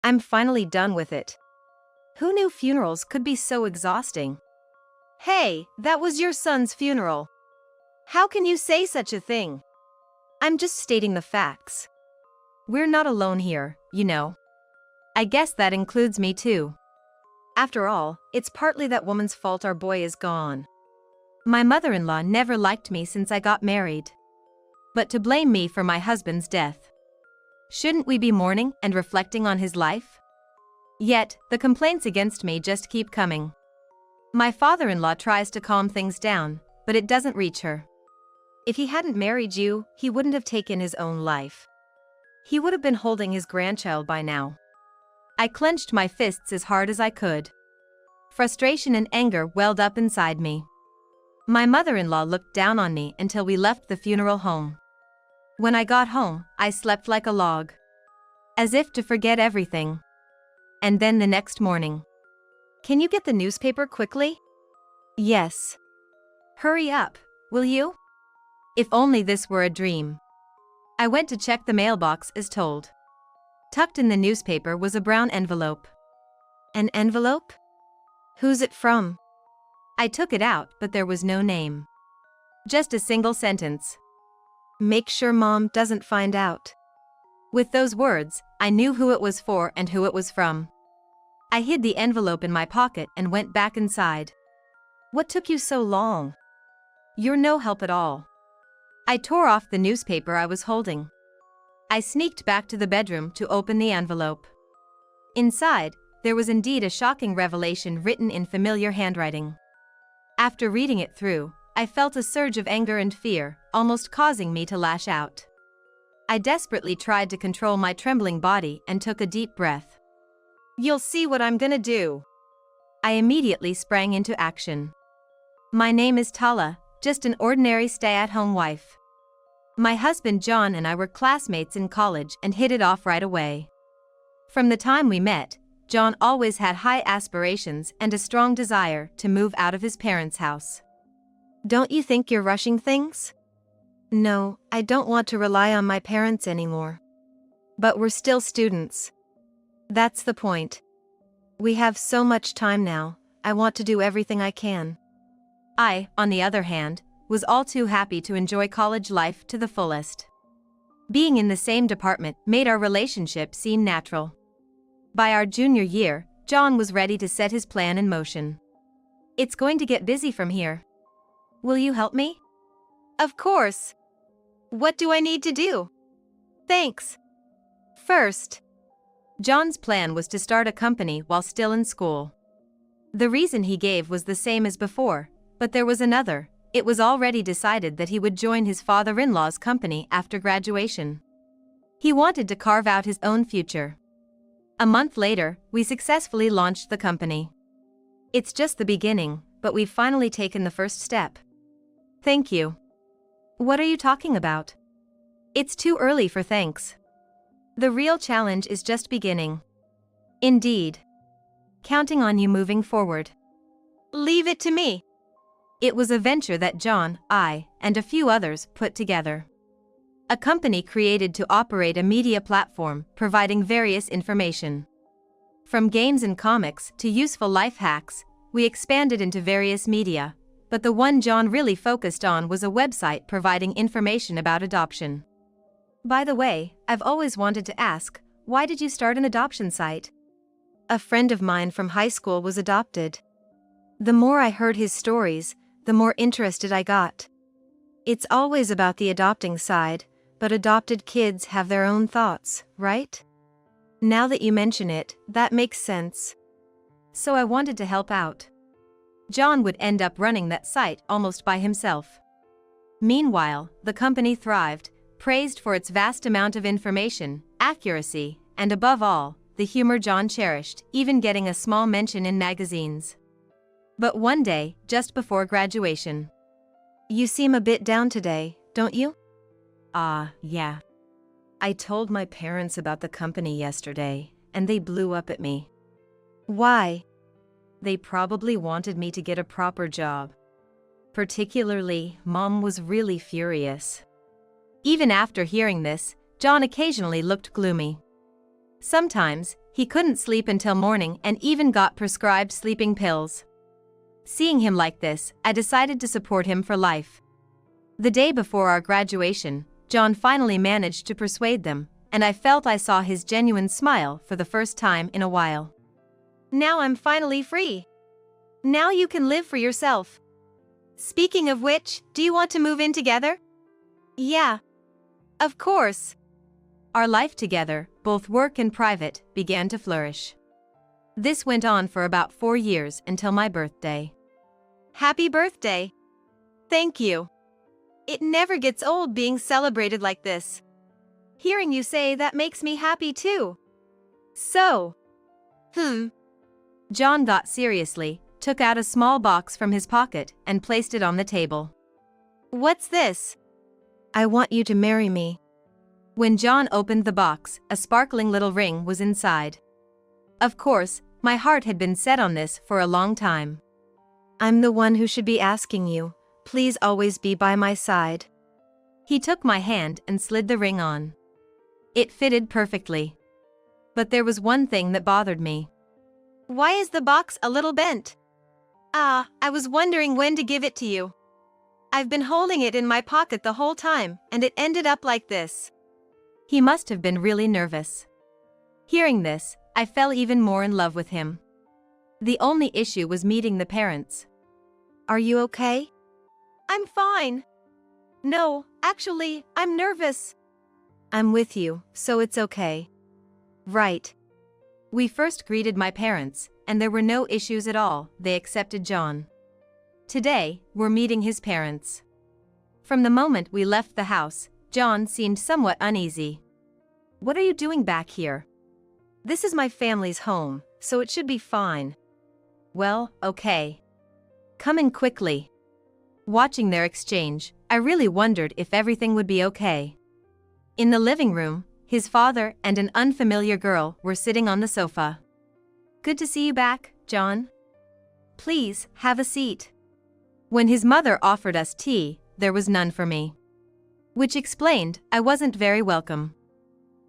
I'm finally done with it. Who knew funerals could be so exhausting? Hey, that was your son's funeral. How can you say such a thing? I'm just stating the facts. We're not alone here, you know. I guess that includes me too. After all, it's partly that woman's fault our boy is gone. My mother-in-law never liked me since I got married. But to blame me for my husband's death. Shouldn't we be mourning and reflecting on his life? Yet, the complaints against me just keep coming. My father-in-law tries to calm things down, but it doesn't reach her. If he hadn't married you, he wouldn't have taken his own life. He would have been holding his grandchild by now. I clenched my fists as hard as I could. Frustration and anger welled up inside me. My mother-in-law looked down on me until we left the funeral home. When I got home, I slept like a log. As if to forget everything. And then the next morning. Can you get the newspaper quickly? Yes. Hurry up, will you? If only this were a dream. I went to check the mailbox as told. Tucked in the newspaper was a brown envelope. An envelope? Who's it from? I took it out, but there was no name. Just a single sentence. Make sure Mom doesn't find out. With those words, I knew who it was for and who it was from. I hid the envelope in my pocket and went back inside. What took you so long? You're no help at all. I tore off the newspaper I was holding. I sneaked back to the bedroom to open the envelope. Inside, there was indeed a shocking revelation written in familiar handwriting. After reading it through, I felt a surge of anger and fear, almost causing me to lash out. I desperately tried to control my trembling body and took a deep breath. You'll see what I'm gonna do. I immediately sprang into action. My name is Tala, just an ordinary stay-at-home wife. My husband John and I were classmates in college and hit it off right away. From the time we met, John always had high aspirations and a strong desire to move out of his parents' house. Don't you think you're rushing things? No, I don't want to rely on my parents anymore. But we're still students. That's the point. We have so much time now, I want to do everything I can. I, on the other hand, was all too happy to enjoy college life to the fullest. Being in the same department made our relationship seem natural. By our junior year, John was ready to set his plan in motion. It's going to get busy from here. Will you help me? Of course. What do I need to do? Thanks. First, John's plan was to start a company while still in school. The reason he gave was the same as before, but there was another. It was already decided that he would join his father-in-law's company after graduation. He wanted to carve out his own future. A month later, we successfully launched the company. It's just the beginning, but we've finally taken the first step. Thank you. What are you talking about? It's too early for thanks. The real challenge is just beginning. Indeed. Counting on you moving forward. Leave it to me. It was a venture that John, I, and a few others put together. A company created to operate a media platform providing various information. From games and comics to useful life hacks, we expanded into various media, but the one John really focused on was a website providing information about adoption. By the way, I've always wanted to ask, why did you start an adoption site? A friend of mine from high school was adopted. The more I heard his stories, the more interested I got. It's always about the adopting side, but adopted kids have their own thoughts, right? Now that you mention it, that makes sense. So I wanted to help out. John would end up running that site almost by himself. Meanwhile, the company thrived, praised for its vast amount of information, accuracy, and above all, the humor John cherished, even getting a small mention in magazines. But one day, just before graduation. You seem a bit down today, don't you? Yeah. I told my parents about the company yesterday, and they blew up at me. Why? They probably wanted me to get a proper job. Particularly, Mom was really furious. Even after hearing this, John occasionally looked gloomy. Sometimes, He couldn't sleep until morning and even got prescribed sleeping pills. Seeing him like this, I decided to support him for life. The day before our graduation, John finally managed to persuade them, and I felt I saw his genuine smile for the first time in a while. Now I'm finally free. Now you can live for yourself. Speaking of which, do you want to move in together? Yeah. Of course. Our life together, both work and private, began to flourish. This went on for about 4 years until my birthday. Happy birthday! Thank you. It never gets old being celebrated like this. Hearing you say that makes me happy too. So. John got seriously, took out a small box from his pocket and placed it on the table. What's this? I want you to marry me. When John opened the box, a sparkling little ring was inside. Of course, my heart had been set on this for a long time. I'm the one who should be asking you. Please always be by my side. He took my hand and slid the ring on. It fitted perfectly. But there was one thing that bothered me. Why is the box a little bent? I was wondering when to give it to you. I've been holding it in my pocket the whole time, and it ended up like this. He must have been really nervous. Hearing this, I fell even more in love with him. The only issue was meeting the parents. Are you okay? I'm fine. No, actually, I'm nervous. I'm with you, so it's okay. Right. We first greeted my parents, and there were no issues at all. They accepted John. Today, we're meeting his parents. From the moment we left the house, John seemed somewhat uneasy. What are you doing back here? This is my family's home, so it should be fine. Well, okay. Come in quickly. Watching their exchange, I really wondered if everything would be okay. In the living room, his father and an unfamiliar girl were sitting on the sofa. Good to see you back, John. Please, have a seat. When his mother offered us tea, there was none for me. Which explained I wasn't very welcome.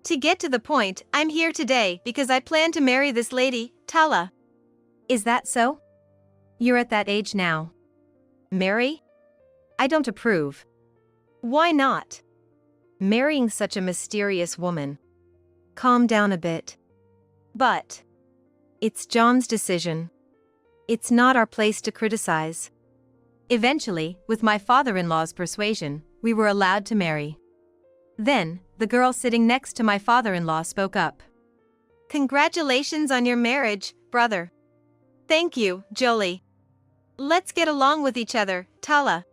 To get to the point, I'm here today because I plan to marry this lady, Tala. Is that so? You're at that age now. Marry? I don't approve. Why not? Marrying such a mysterious woman. Calm down a bit. But it's John's decision. It's not our place to criticize. Eventually, with my father-in-law's persuasion, we were allowed to marry. Then, the girl sitting next to my father-in-law spoke up. Congratulations on your marriage, brother. Thank you, Jolie. Let's get along with each other, Tala.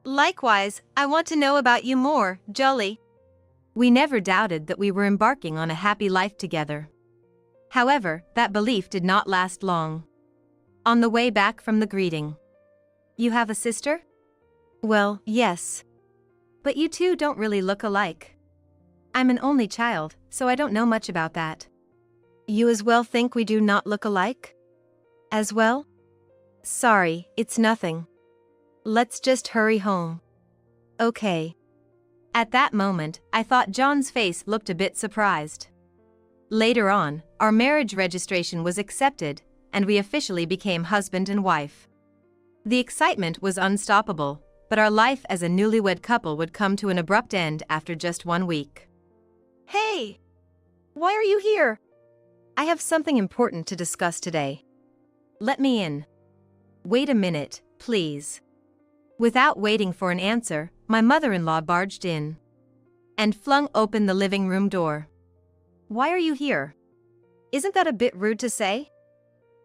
Likewise, I want to know about you more, Jolie. We never doubted that we were embarking on a happy life together. However, that belief did not last long. On the way back from the greeting. You have a sister? Well, yes. But you two don't really look alike. I'm an only child, so I don't know much about that. You as well think we do not look alike? As well? Sorry, it's nothing. Let's just hurry home. Okay. At that moment, I thought John's face looked a bit surprised. Later on, our marriage registration was accepted, and we officially became husband and wife. The excitement was unstoppable, but our life as a newlywed couple would come to an abrupt end after just 1 week. Hey! Why are you here? I have something important to discuss today. Let me in. Wait a minute, please. Without waiting for an answer, my mother-in-law barged in and flung open the living room door. Why are you here? Isn't that a bit rude to say?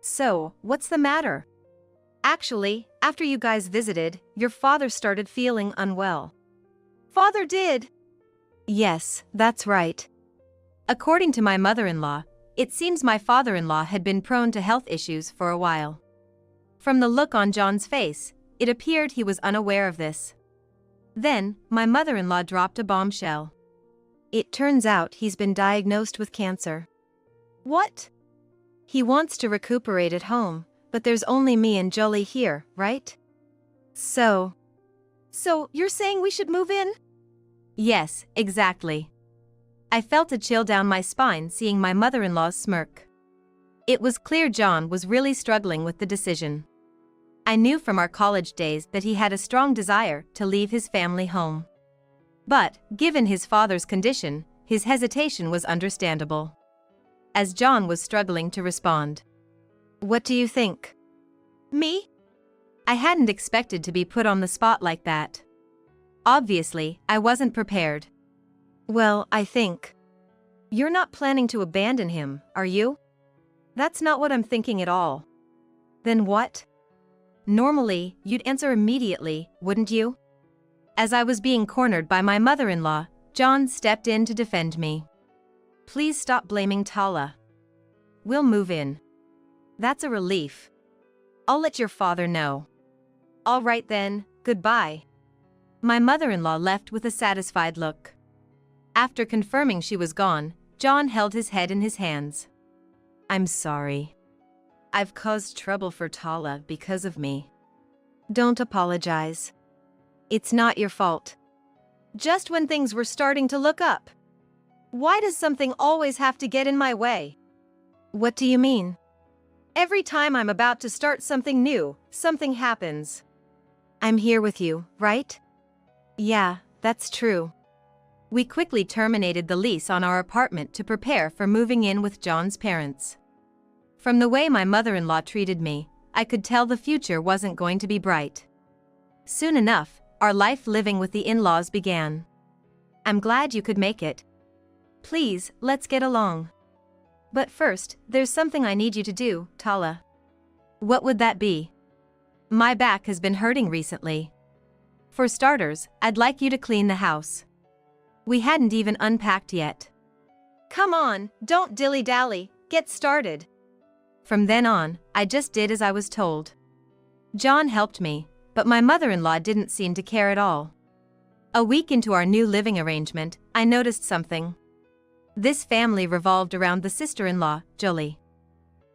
So, what's the matter? Actually, after you guys visited, your father started feeling unwell. Father did? Yes, that's right. According to my mother-in-law, it seems my father-in-law had been prone to health issues for a while. From the look on John's face, it appeared he was unaware of this. Then, my mother-in-law dropped a bombshell. It turns out he's been diagnosed with cancer. What? He wants to recuperate at home, but there's only me and Jolie here, right? So, you're saying we should move in? Yes, exactly. I felt a chill down my spine seeing my mother-in-law's smirk. It was clear John was really struggling with the decision. I knew from our college days that he had a strong desire to leave his family home. But, given his father's condition, his hesitation was understandable. As John was struggling to respond. "What do you think?" "Me?" I hadn't expected to be put on the spot like that. Obviously, I wasn't prepared. "Well, I think. You're not planning to abandon him, are you?" "That's not what I'm thinking at all." "Then what?" Normally, you'd answer immediately, wouldn't you? As I was being cornered by my mother-in-law, John stepped in to defend me. "Please stop blaming Tala. We'll move in." "That's a relief. I'll let your father know." "All right then, goodbye." My mother-in-law left with a satisfied look. After confirming she was gone, John held his head in his hands. "I'm sorry. I've caused trouble for Tala because of me." "Don't apologize. It's not your fault." "Just when things were starting to look up. Why does something always have to get in my way?" "What do you mean?" "Every time I'm about to start something new, something happens." "I'm here with you, right?" "Yeah, that's true." We quickly terminated the lease on our apartment to prepare for moving in with John's parents. From the way my mother-in-law treated me, I could tell the future wasn't going to be bright. Soon enough, our life living with the in-laws began. "I'm glad you could make it. Please, let's get along. But first, there's something I need you to do, Tala." "What would that be?" "My back has been hurting recently. For starters, I'd like you to clean the house." We hadn't even unpacked yet. "Come on, don't dilly-dally, get started." From then on, I just did as I was told. John helped me, but my mother-in-law didn't seem to care at all. A week into our new living arrangement, I noticed something. This family revolved around the sister-in-law, Jolie.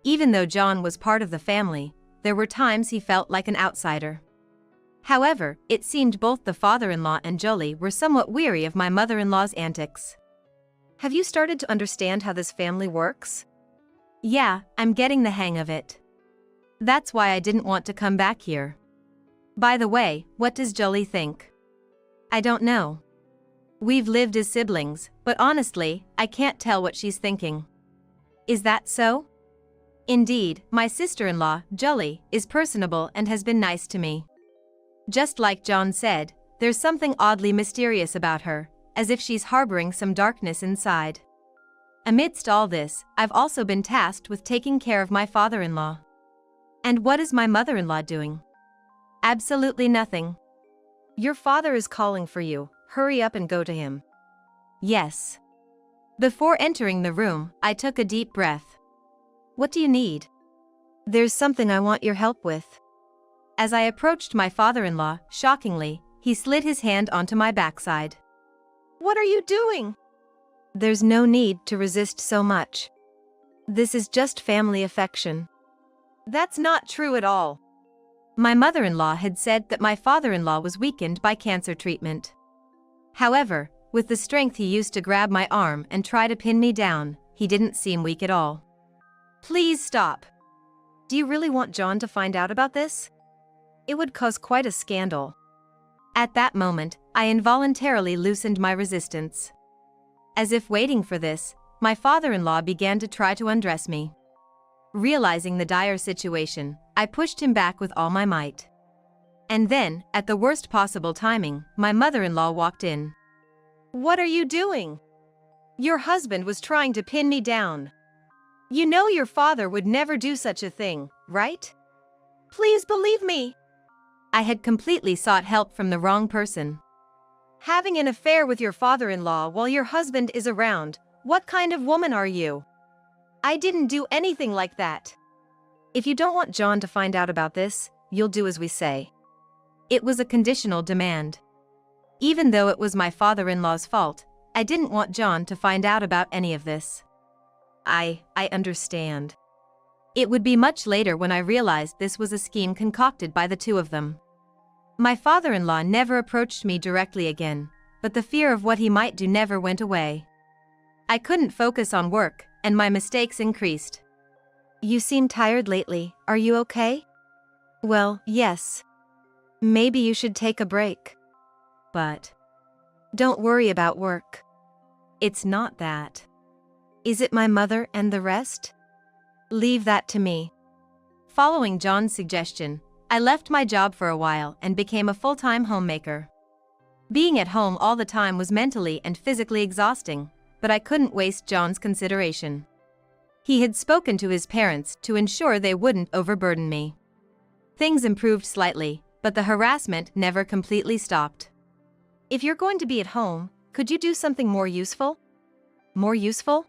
Even though John was part of the family, there were times he felt like an outsider. However, it seemed both the father-in-law and Jolie were somewhat weary of my mother-in-law's antics. "Have you started to understand how this family works?" "Yeah, I'm getting the hang of it. That's why I didn't want to come back here." "By the way, what does Jolie think?" "I don't know. We've lived as siblings, but honestly, I can't tell what she's thinking." "Is that so?" "Indeed, my sister-in-law, Jolie, is personable and has been nice to me. Just like John said, there's something oddly mysterious about her, as if she's harboring some darkness inside." Amidst all this, I've also been tasked with taking care of my father-in-law. And what is my mother-in-law doing? Absolutely nothing. "Your father is calling for you, hurry up and go to him." "Yes." Before entering the room, I took a deep breath. "What do you need?" "There's something I want your help with." As I approached my father-in-law, shockingly, he slid his hand onto my backside. "What are you doing?" "There's no need to resist so much. This is just family affection." "That's not true at all." My mother-in-law had said that my father-in-law was weakened by cancer treatment. However, with the strength he used to grab my arm and try to pin me down, he didn't seem weak at all. "Please stop. Do you really want John to find out about this? It would cause quite a scandal." At that moment, I involuntarily loosened my resistance. As if waiting for this, my father-in-law began to try to undress me. Realizing the dire situation, I pushed him back with all my might. And then, at the worst possible timing, my mother-in-law walked in. "What are you doing? Your husband was trying to pin me down. You know your father would never do such a thing, right? Please believe me." I had completely sought help from the wrong person. "Having an affair with your father-in-law while your husband is around, what kind of woman are you?" "I didn't do anything like that." "If you don't want John to find out about this, you'll do as we say." It was a conditional demand. Even though it was my father-in-law's fault, I didn't want John to find out about any of this. I understand." It would be much later when I realized this was a scheme concocted by the two of them. My father-in-law never approached me directly again, but the fear of what he might do never went away. I couldn't focus on work, and my mistakes increased. You seem tired lately, are you okay? Well, yes. Maybe you should take a break. But don't worry about work. It's not that. Is it my mother and the rest? Leave that to me. Following John's suggestion, I left my job for a while and became a full-time homemaker. Being at home all the time was mentally and physically exhausting, but I couldn't waste John's consideration. He had spoken to his parents to ensure they wouldn't overburden me. Things improved slightly, but the harassment never completely stopped. If you're going to be at home, could you do something more useful? More useful?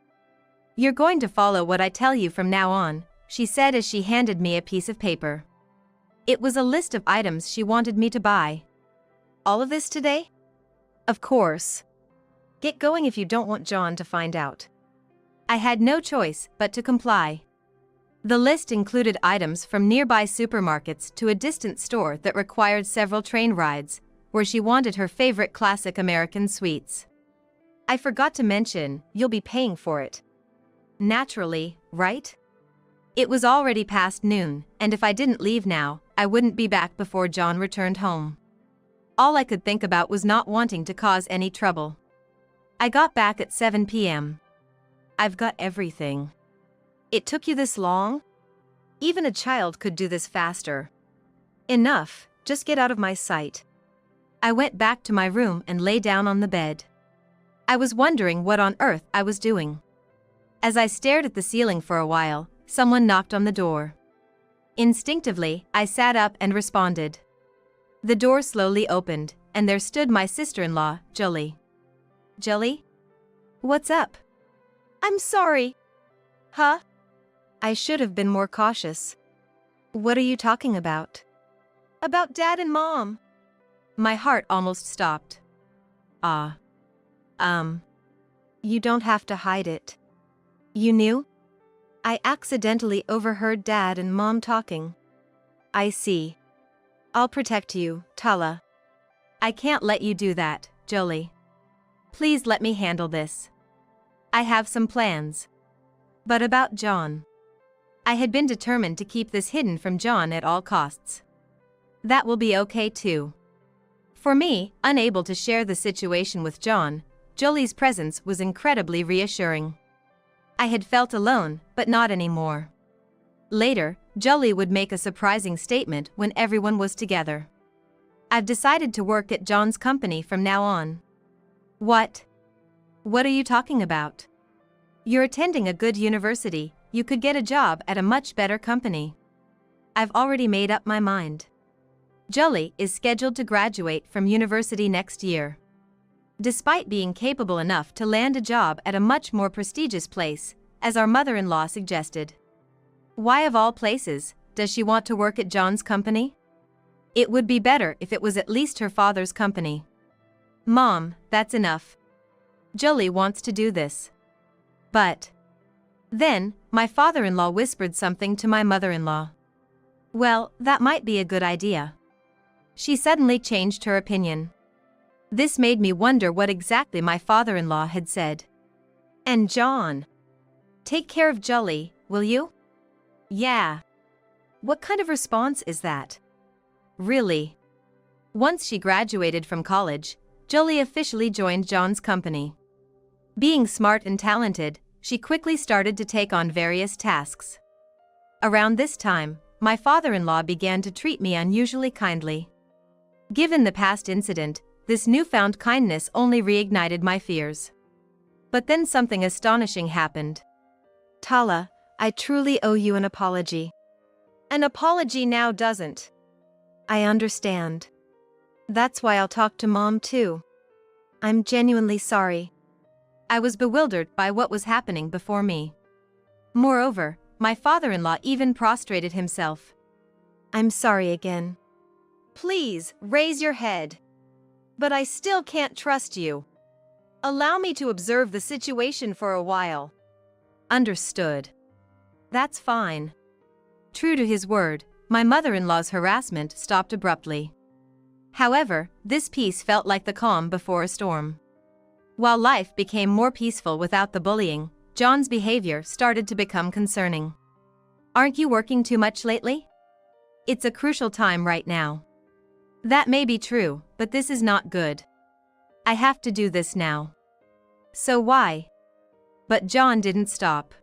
You're going to follow what I tell you from now on, she said as she handed me a piece of paper. It was a list of items she wanted me to buy. All of this today? Of course. Get going if you don't want John to find out. I had no choice but to comply. The list included items from nearby supermarkets to a distant store that required several train rides, where she wanted her favorite classic American sweets. I forgot to mention, you'll be paying for it. Naturally, right? It was already past noon, and if I didn't leave now, I wouldn't be back before John returned home. All I could think about was not wanting to cause any trouble. I got back at 7 p.m. I've got everything. It took you this long? Even a child could do this faster. Enough, just get out of my sight. I went back to my room and lay down on the bed. I was wondering what on earth I was doing. As I stared at the ceiling for a while, someone knocked on the door. Instinctively, I sat up and responded. The door slowly opened, and there stood my sister-in-law, Julie. Julie? What's up? I'm sorry. Huh? I should have been more cautious. What are you talking about? About Dad and Mom. My heart almost stopped. You don't have to hide it. You knew? I accidentally overheard Dad and Mom talking. I see. I'll protect you, Tala. I can't let you do that, Jolie. Please let me handle this. I have some plans. But about John. I had been determined to keep this hidden from John at all costs. That will be okay too. For me, unable to share the situation with John, Jolie's presence was incredibly reassuring. I had felt alone, but not anymore. Later, Jolie would make a surprising statement when everyone was together. I've decided to work at John's company from now on. What? What are you talking about? You're attending a good university, you could get a job at a much better company. I've already made up my mind. Jolie is scheduled to graduate from university next year. Despite being capable enough to land a job at a much more prestigious place, as our mother-in-law suggested. Why of all places, does she want to work at John's company? It would be better if it was at least her father's company. Mom, that's enough. Jolie wants to do this. But then, my father-in-law whispered something to my mother-in-law. Well, that might be a good idea. She suddenly changed her opinion. This made me wonder what exactly my father-in-law had said. And John. Take care of Jolie, will you? Yeah. What kind of response is that? Really? Once she graduated from college, Jolie officially joined John's company. Being smart and talented, she quickly started to take on various tasks. Around this time, my father-in-law began to treat me unusually kindly. Given the past incident, this newfound kindness only reignited my fears. But then something astonishing happened. Tala, I truly owe you an apology. An apology now doesn't. I understand. That's why I'll talk to Mom too. I'm genuinely sorry. I was bewildered by what was happening before me. Moreover, my father-in-law even prostrated himself. I'm sorry again. Please, raise your head. But I still can't trust you. Allow me to observe the situation for a while. Understood. That's fine. True to his word, my mother-in-law's harassment stopped abruptly. However, this peace felt like the calm before a storm. While life became more peaceful without the bullying, John's behavior started to become concerning. Aren't you working too much lately? It's a crucial time right now. That may be true, but this is not good. I have to do this now. So why? But John didn't stop.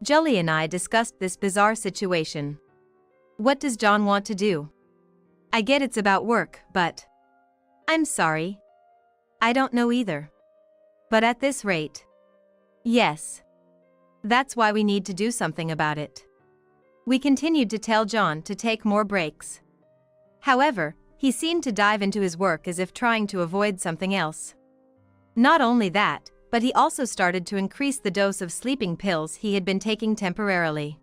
Julie and I discussed this bizarre situation. What does John want to do? I get it's about work, but... I'm sorry. I don't know either. But at this rate... Yes. That's why we need to do something about it. We continued to tell John to take more breaks. However, he seemed to dive into his work as if trying to avoid something else. Not only that, but he also started to increase the dose of sleeping pills he had been taking temporarily.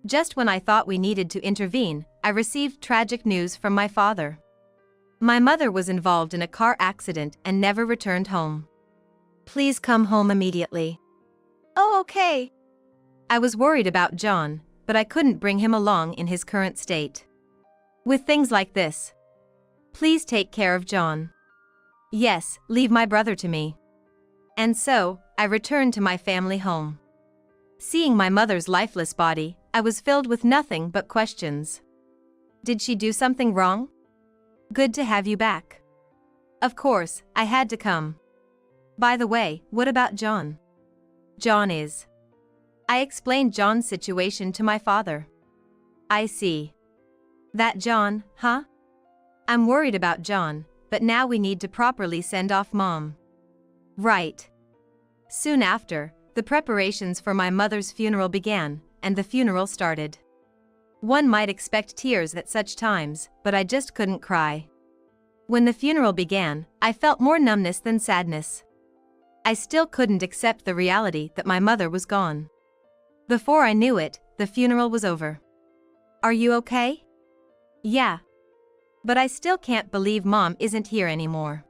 Just when I thought we needed to intervene, I received tragic news from my father. My mother was involved in a car accident and never returned home. Please come home immediately. Oh, okay. I was worried about John, but I couldn't bring him along in his current state. With things like this. Please take care of John. Yes, leave my brother to me. And so, I returned to my family home. Seeing my mother's lifeless body, I was filled with nothing but questions. Did she do something wrong? Good to have you back. Of course, I had to come. By the way, what about John? John is. I explained John's situation to my father. I see. That John, huh? I'm worried about John, but now we need to properly send off Mom. Right. Soon after, the preparations for my mother's funeral began, and the funeral started. One might expect tears at such times, but I just couldn't cry. When the funeral began, I felt more numbness than sadness. I still couldn't accept the reality that my mother was gone. Before I knew it, the funeral was over. Are you okay? Yeah. But I still can't believe Mom isn't here anymore.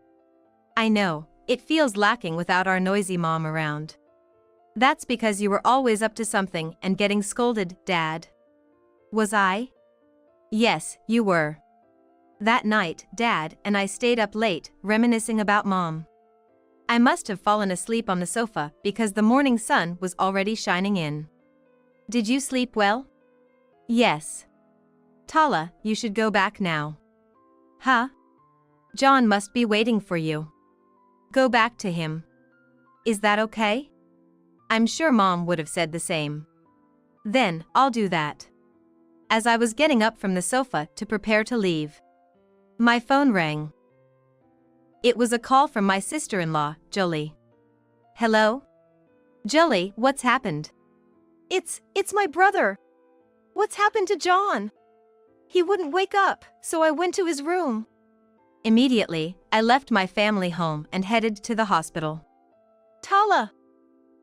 I know, it feels lacking without our noisy mom around. That's because you were always up to something and getting scolded, Dad. Was I? Yes, you were. That night, Dad and I stayed up late, reminiscing about Mom. I must have fallen asleep on the sofa because the morning sun was already shining in. Did you sleep well? Yes. Tala, you should go back now. Huh? John must be waiting for you. Go back to him. Is that okay? I'm sure Mom would have said the same. Then, I'll do that. As I was getting up from the sofa to prepare to leave, my phone rang. It was a call from my sister-in-law, Julie. Hello? Julie, what's happened? It's my brother. What's happened to John? He wouldn't wake up, so I went to his room. Immediately, I left my family home and headed to the hospital. Tala!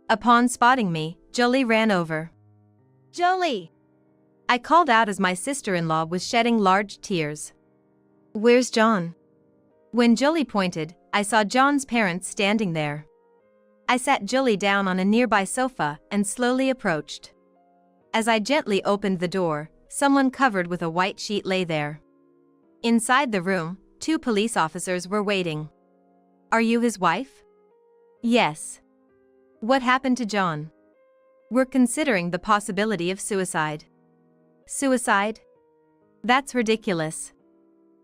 Upon spotting me, Julie ran over. Julie! I called out as my sister-in-law was shedding large tears. Where's John? When Julie pointed, I saw John's parents standing there. I sat Julie down on a nearby sofa and slowly approached. As I gently opened the door, someone covered with a white sheet lay there. Inside the room, 2 police officers were waiting. Are you his wife? Yes. What happened to John? We're considering the possibility of suicide. Suicide? That's ridiculous.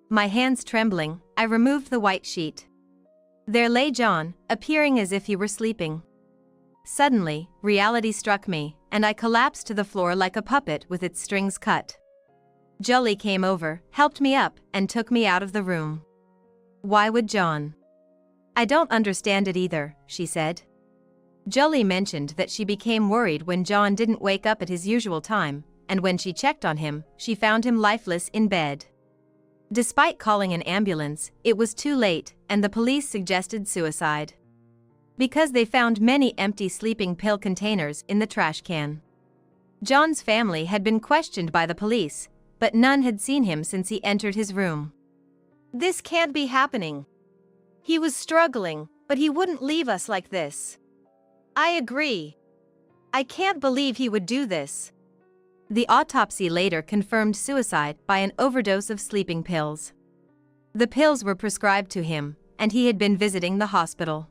My hands trembling, I removed the white sheet. There lay John, appearing as if he were sleeping. Suddenly, reality struck me, and I collapsed to the floor like a puppet with its strings cut. Julie came over, helped me up, and took me out of the room. Why would John? I don't understand it either, she said. Julie mentioned that she became worried when John didn't wake up at his usual time, and when she checked on him, she found him lifeless in bed. Despite calling an ambulance, it was too late, and the police suggested suicide. Because they found many empty sleeping pill containers in the trash can. John's family had been questioned by the police, but none had seen him since he entered his room. This can't be happening. He was struggling, but he wouldn't leave us like this. I agree. I can't believe he would do this. The autopsy later confirmed suicide by an overdose of sleeping pills. The pills were prescribed to him, and he had been visiting the hospital.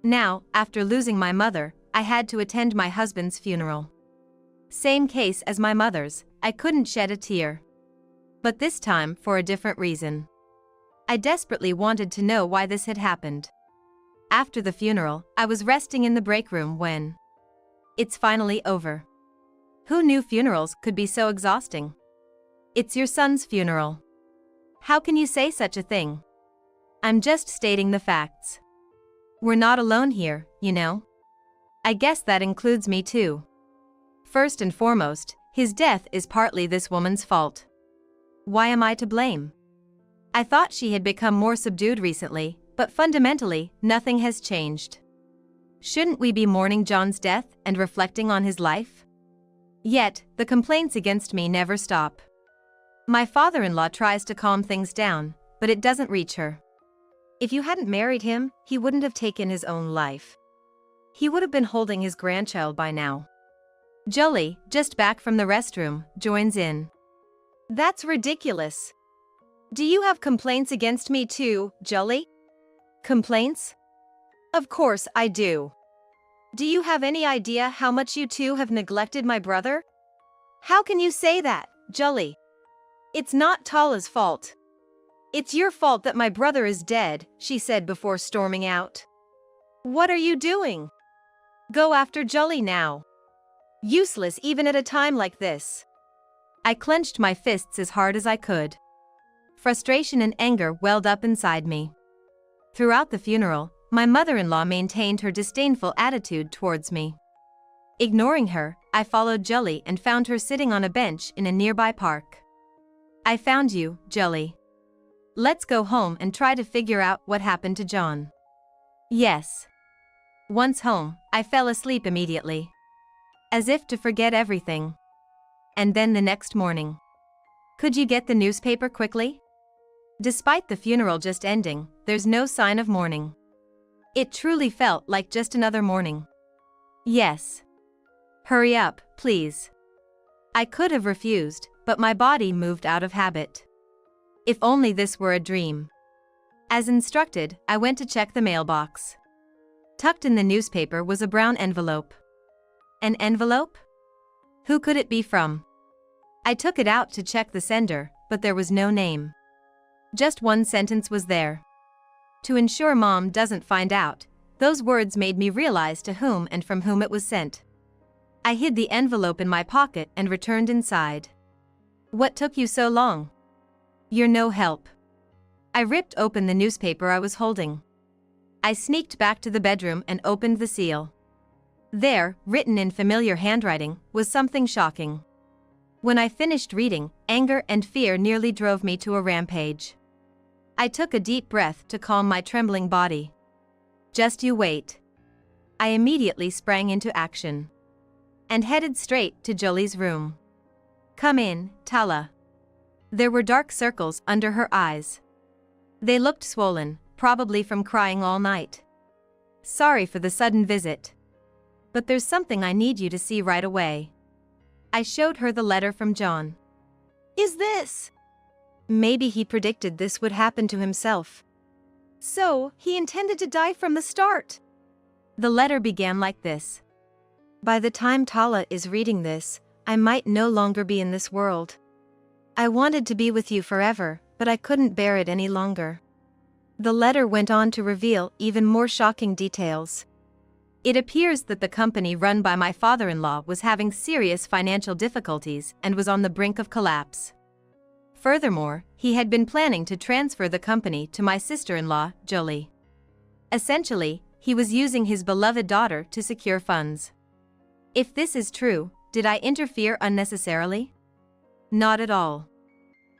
Now, after losing my mother, I had to attend my husband's funeral. Same case as my mother's, I couldn't shed a tear. But this time for a different reason. I desperately wanted to know why this had happened. After the funeral, I was resting in the break room when it's finally over. Who knew funerals could be so exhausting? It's your son's funeral. How can you say such a thing? I'm just stating the facts. We're not alone here, you know. I guess that includes me too. First and foremost, his death is partly this woman's fault. Why am I to blame? I thought she had become more subdued recently, but fundamentally, nothing has changed. Shouldn't we be mourning John's death and reflecting on his life? Yet, the complaints against me never stop. My father-in-law tries to calm things down, but it doesn't reach her. If you hadn't married him, he wouldn't have taken his own life. He would have been holding his grandchild by now. Jolie, just back from the restroom, joins in. That's ridiculous. Do you have complaints against me too, Jolie? Complaints? Of course I do. Do you have any idea how much you two have neglected my brother? How can you say that, Jolie? It's not Tala's fault. It's your fault that my brother is dead, she said before storming out. What are you doing? Go after Jolie now. Useless even at a time like this. I clenched my fists as hard as I could. Frustration and anger welled up inside me. Throughout the funeral, my mother-in-law maintained her disdainful attitude towards me. Ignoring her, I followed Jolie and found her sitting on a bench in a nearby park. I found you, Jolie. Let's go home and try to figure out what happened to John. Yes. Once home, I fell asleep immediately. As if to forget everything. And then the next morning. Could you get the newspaper quickly? Despite the funeral just ending, there's no sign of mourning. It truly felt like just another morning. Yes. Hurry up, please. I could have refused, but my body moved out of habit. If only this were a dream. As instructed, I went to check the mailbox. Tucked in the newspaper was a brown envelope. An envelope? Who could it be from? I took it out to check the sender, but there was no name. Just one sentence was there. To ensure Mom doesn't find out, those words made me realize to whom and from whom it was sent. I hid the envelope in my pocket and returned inside. What took you so long? You're no help. I ripped open the newspaper I was holding. I sneaked back to the bedroom and opened the seal. There, written in familiar handwriting, was something shocking. When I finished reading, anger and fear nearly drove me to a rampage. I took a deep breath to calm my trembling body. Just you wait. I immediately sprang into action. And headed straight to Jolie's room. Come in, Tala. There were dark circles under her eyes. They looked swollen, probably from crying all night. Sorry for the sudden visit. But there's something I need you to see right away. I showed her the letter from John. Is this? Maybe he predicted this would happen to himself. So, he intended to die from the start. The letter began like this. By the time Tala is reading this, I might no longer be in this world. I wanted to be with you forever, but I couldn't bear it any longer. The letter went on to reveal even more shocking details. It appears that the company run by my father-in-law was having serious financial difficulties and was on the brink of collapse. Furthermore, he had been planning to transfer the company to my sister-in-law, Jolie. Essentially, he was using his beloved daughter to secure funds. If this is true, did I interfere unnecessarily? Not at all.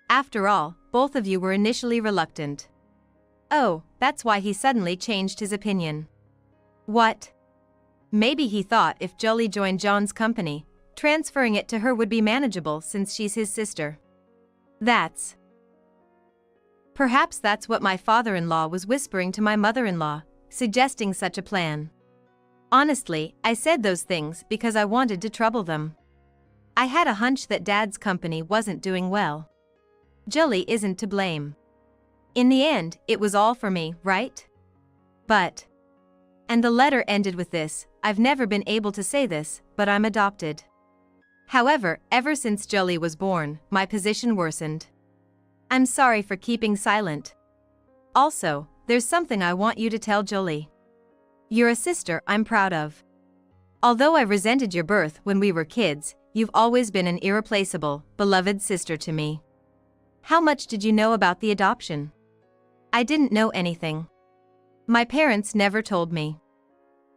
After all, both of you were initially reluctant. Oh, that's why he suddenly changed his opinion. What? Maybe he thought if Jolie joined John's company, transferring it to her would be manageable since she's his sister. Perhaps that's what my father-in-law was whispering to my mother-in-law, suggesting such a plan. Honestly, I said those things because I wanted to trouble them. I had a hunch that Dad's company wasn't doing well. Jolie isn't to blame. In the end, it was all for me, right? But And the letter ended with this: "I've never been able to say this, but I'm adopted." However, ever since Jolie was born, my position worsened. I'm sorry for keeping silent. Also, there's something I want you to tell Jolie. You're a sister I'm proud of. Although I resented your birth when we were kids, you've always been an irreplaceable, beloved sister to me. How much did you know about the adoption? I didn't know anything. My parents never told me.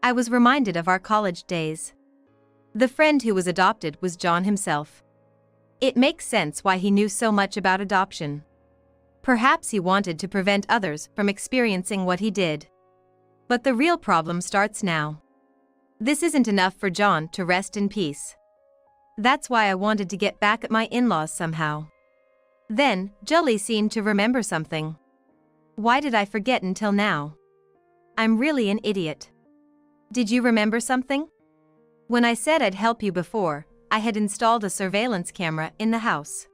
I was reminded of our college days. The friend who was adopted was John himself. It makes sense why he knew so much about adoption. Perhaps he wanted to prevent others from experiencing what he did. But the real problem starts now. This isn't enough for John to rest in peace. That's why I wanted to get back at my in-laws somehow. Then, Jolie seemed to remember something. Why did I forget until now? I'm really an idiot. Did you remember something? When I said I'd help you before, I had installed a surveillance camera in the house.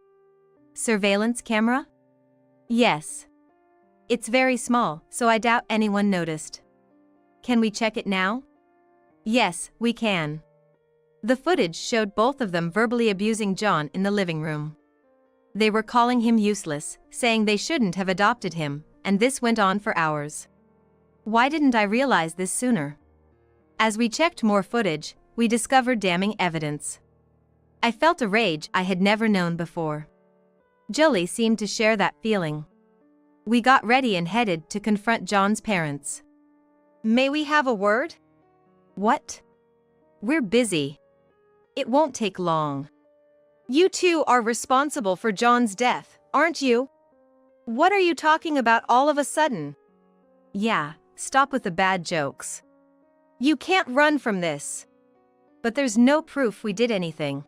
Surveillance camera? Yes. It's very small, so I doubt anyone noticed. Can we check it now? Yes, we can. The footage showed both of them verbally abusing John in the living room. They were calling him useless, saying they shouldn't have adopted him, and this went on for hours. Why didn't I realize this sooner? As we checked more footage, we discovered damning evidence. I felt a rage I had never known before. Jolie seemed to share that feeling. We got ready and headed to confront John's parents. May we have a word? What? We're busy. It won't take long. You two are responsible for John's death, aren't you? What are you talking about all of a sudden? Yeah, stop with the bad jokes. You can't run from this. But there's no proof we did anything.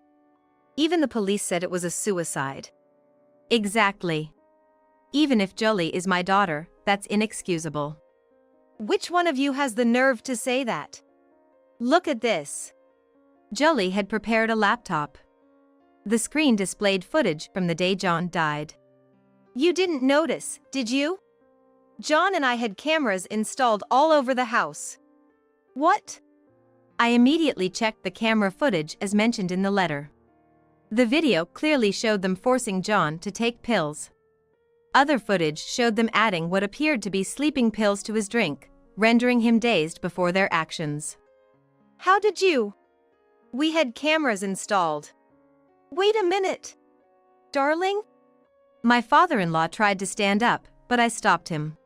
Even the police said it was a suicide. Exactly. Even if Jolie is my daughter, that's inexcusable. Which one of you has the nerve to say that? Look at this. Jolie had prepared a laptop. The screen displayed footage from the day John died. You didn't notice, did you? John and I had cameras installed all over the house. What? I immediately checked the camera footage as mentioned in the letter. The video clearly showed them forcing John to take pills. Other footage showed them adding what appeared to be sleeping pills to his drink, rendering him dazed before their actions. How did you? We had cameras installed. Wait a minute. Darling? My father-in-law tried to stand up, but I stopped him.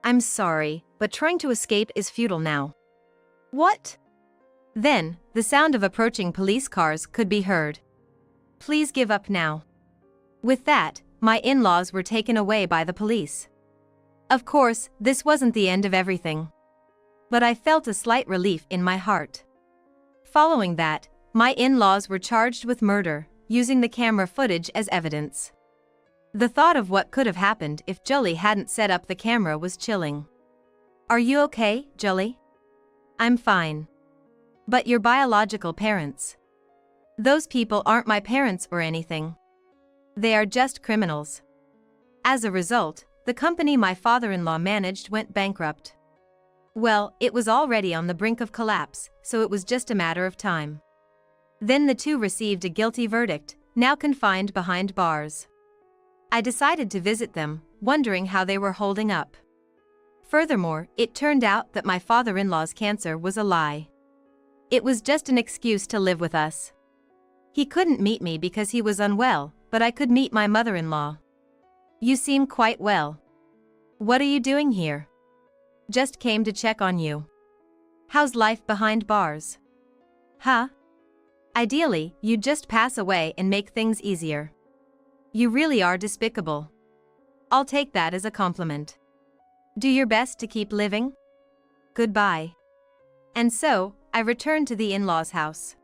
I'm sorry, but trying to escape is futile now. What? Then, the sound of approaching police cars could be heard. Please give up now. With that, my in-laws were taken away by the police. Of course, this wasn't the end of everything. But I felt a slight relief in my heart. Following that, my in-laws were charged with murder, using the camera footage as evidence. The thought of what could have happened if Jolie hadn't set up the camera was chilling. Are you okay, Jolie? I'm fine. But your biological parents? Those people aren't my parents or anything. They are just criminals. As a result, the company my father-in-law managed went bankrupt. Well, it was already on the brink of collapse, so it was just a matter of time. Then the two received a guilty verdict, now confined behind bars. I decided to visit them, wondering how they were holding up. Furthermore, it turned out that my father-in-law's cancer was a lie. It was just an excuse to live with us. He couldn't meet me because he was unwell, but I could meet my mother-in-law. You seem quite well. What are you doing here? Just came to check on you. How's life behind bars? Huh? Ideally, you'd just pass away and make things easier. You really are despicable. I'll take that as a compliment. Do your best to keep living. Goodbye. And so, I returned to the in-laws' house.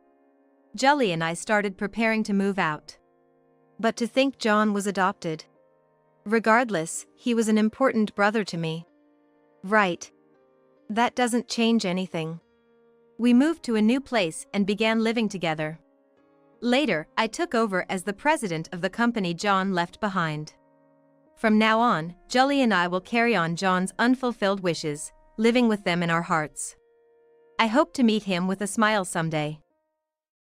Jolie and I started preparing to move out. But to think John was adopted. Regardless, he was an important brother to me. Right. That doesn't change anything. We moved to a new place and began living together. Later, I took over as the president of the company John left behind. From now on, Jolie and I will carry on John's unfulfilled wishes, living with them in our hearts. I hope to meet him with a smile someday.